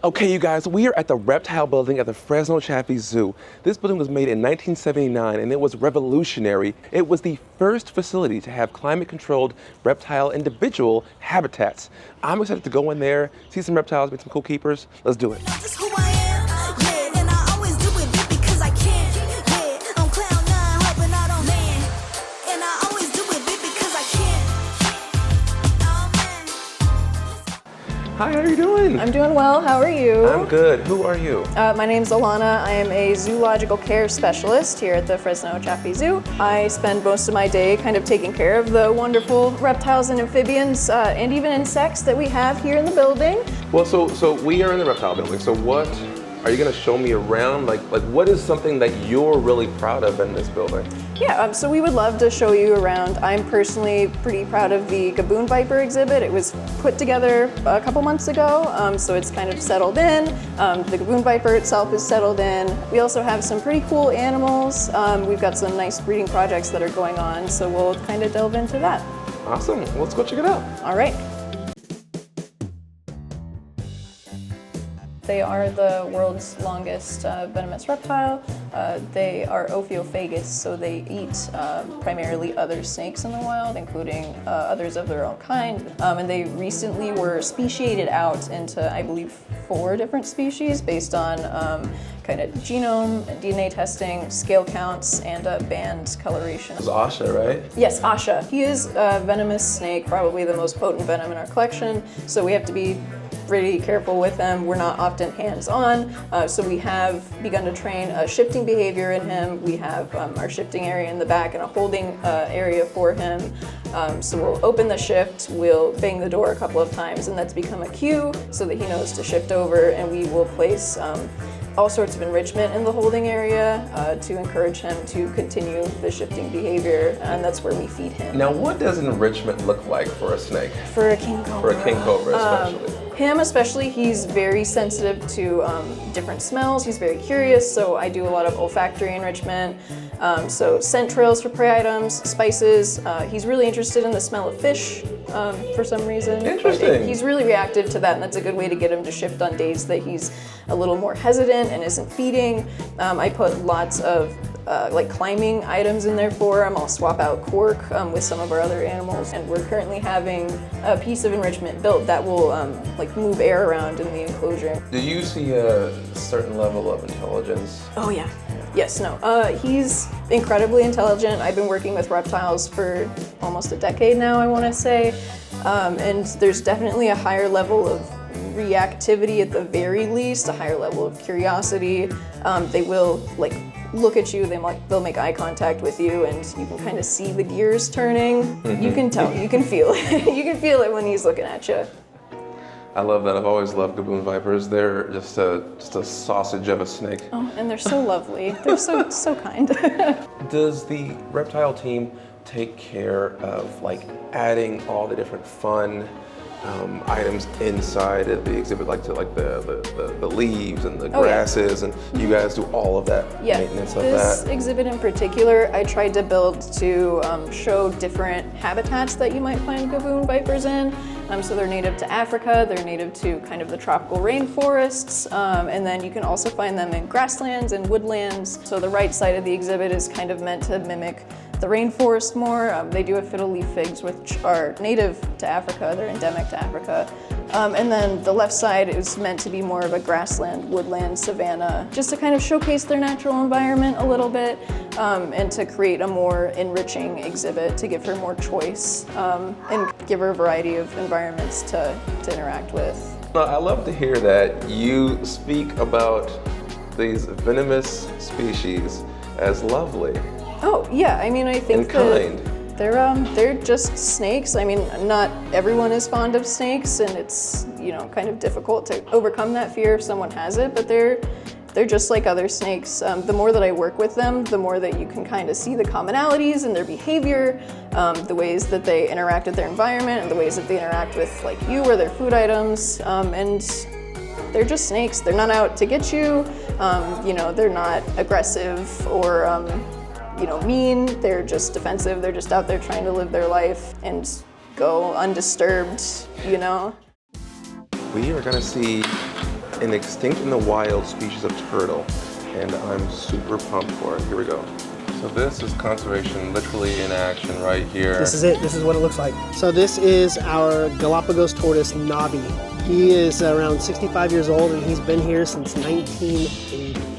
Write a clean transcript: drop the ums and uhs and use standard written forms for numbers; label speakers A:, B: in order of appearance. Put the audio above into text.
A: Okay, you guys, we are at the Reptile building at the Fresno Chaffee Zoo. This building was made in 1979 and it was revolutionary. It was the first facility to have climate-controlled reptile individual habitats. I'm excited to go in there, see some reptiles, meet some cool keepers. Let's do it. Hi, how are you doing?
B: I'm doing well, how are you?
A: I'm good. Who are you?
B: My name's Alana. I am a zoological care specialist here at the Fresno Chaffee Zoo. I spend most of my day kind of taking care of the wonderful reptiles and amphibians and even insects that we have here in the building.
A: Well, so we are in the reptile building. So what are you going to show me around? Like what is something that you're really proud of in this building?
B: Yeah, so we would love to show you around. I'm personally pretty proud of the Gaboon Viper exhibit. It was put together a couple months ago, so it's kind of settled in. The Gaboon Viper itself is settled in. We also have some pretty cool animals. We've got some nice breeding projects that are going on, so we'll kind of delve into that.
A: Awesome, let's go check it out.
B: All right. They are the world's longest venomous reptile. They are ophiophagous, so they eat primarily other snakes in the wild, including others of their own kind. And they recently were speciated out into, I believe, 4 different species based on kind of genome and DNA testing, scale counts, and band coloration.
A: It's Asha, right?
B: Yes, Asha. He is a venomous snake, probably the most potent venom in our collection, so we have to be pretty careful with him. We're not often hands-on, so we have begun to train a shifting behavior in him. We have our shifting area in the back and a holding area for him. So we'll open the shift, we'll bang the door a couple of times, and that's become a cue so that he knows to shift over, and we will place all sorts of enrichment in the holding area to encourage him to continue the shifting behavior, and that's where we feed him.
A: Now, what does enrichment look like for a snake?
B: For a king cobra.
A: For a king cobra, especially.
B: Him especially, he's very sensitive to different smells. He's very curious, so I do a lot of olfactory enrichment. So scent trails for prey items, spices. He's really interested in the smell of fish for some reason.
A: Interesting.
B: He's really reactive to that, and that's a good way to get him to shift on days that he's a little more hesitant and isn't feeding. I put lots of like climbing items in there for him. I'll swap out cork with some of our other animals, and we're currently having a piece of enrichment built that will like move air around in the enclosure.
A: Do you see a certain level of intelligence?
B: Oh yeah. Yes, no. He's incredibly intelligent. I've been working with reptiles for almost a decade now, I want to say, and there's definitely a higher level of reactivity at the very least, a higher level of curiosity. They will like look at you, they'll make eye contact with you, and you can kind of see the gears turning. Mm-hmm. You can tell, you can feel it. You can feel it when he's looking at you.
A: I love that. I've always loved Gaboon Vipers. They're just a sausage of a snake.
B: Oh, and they're so lovely. They're so kind.
A: Does the reptile team take care of like adding all the different fun items inside of the exhibit, like the leaves and the grasses, and you guys do all of that maintenance of that?
B: This exhibit in particular, I tried to build to show different habitats that you might find Gaboon Vipers in. So they're native to Africa, they're native to kind of the tropical rainforests, and then you can also find them in grasslands and woodlands. So the right side of the exhibit is kind of meant to mimic the rainforest more. They do have fiddle leaf figs, which are native to Africa, they're endemic to Africa. And then the left side is meant to be more of a grassland, woodland, savanna, just to kind of showcase their natural environment a little bit, and to create a more enriching exhibit to give her more choice, and give her a variety of environments to interact with.
A: I love to hear that you speak about these venomous species as lovely.
B: Oh yeah, I mean, I think they're just snakes. I mean, not everyone is fond of snakes, and it's, you know, kind of difficult to overcome that fear if someone has it, but they're just like other snakes. The more that I work with them, the more that you can kind of see the commonalities in their behavior, the ways that they interact with their environment, and the ways that they interact with like you or their food items, and they're just snakes. They're not out to get you. You know, they're not aggressive or you know, mean. They're just defensive. They're just out there trying to live their life and go undisturbed, you know.
A: We are gonna see an extinct in the wild species of turtle, and I'm super pumped for it. Here we go. So this is conservation literally in action right here.
C: This is it. This is what it looks like. So this is our Galapagos tortoise, Nobby. He is around 65 years old and he's been here since 1980.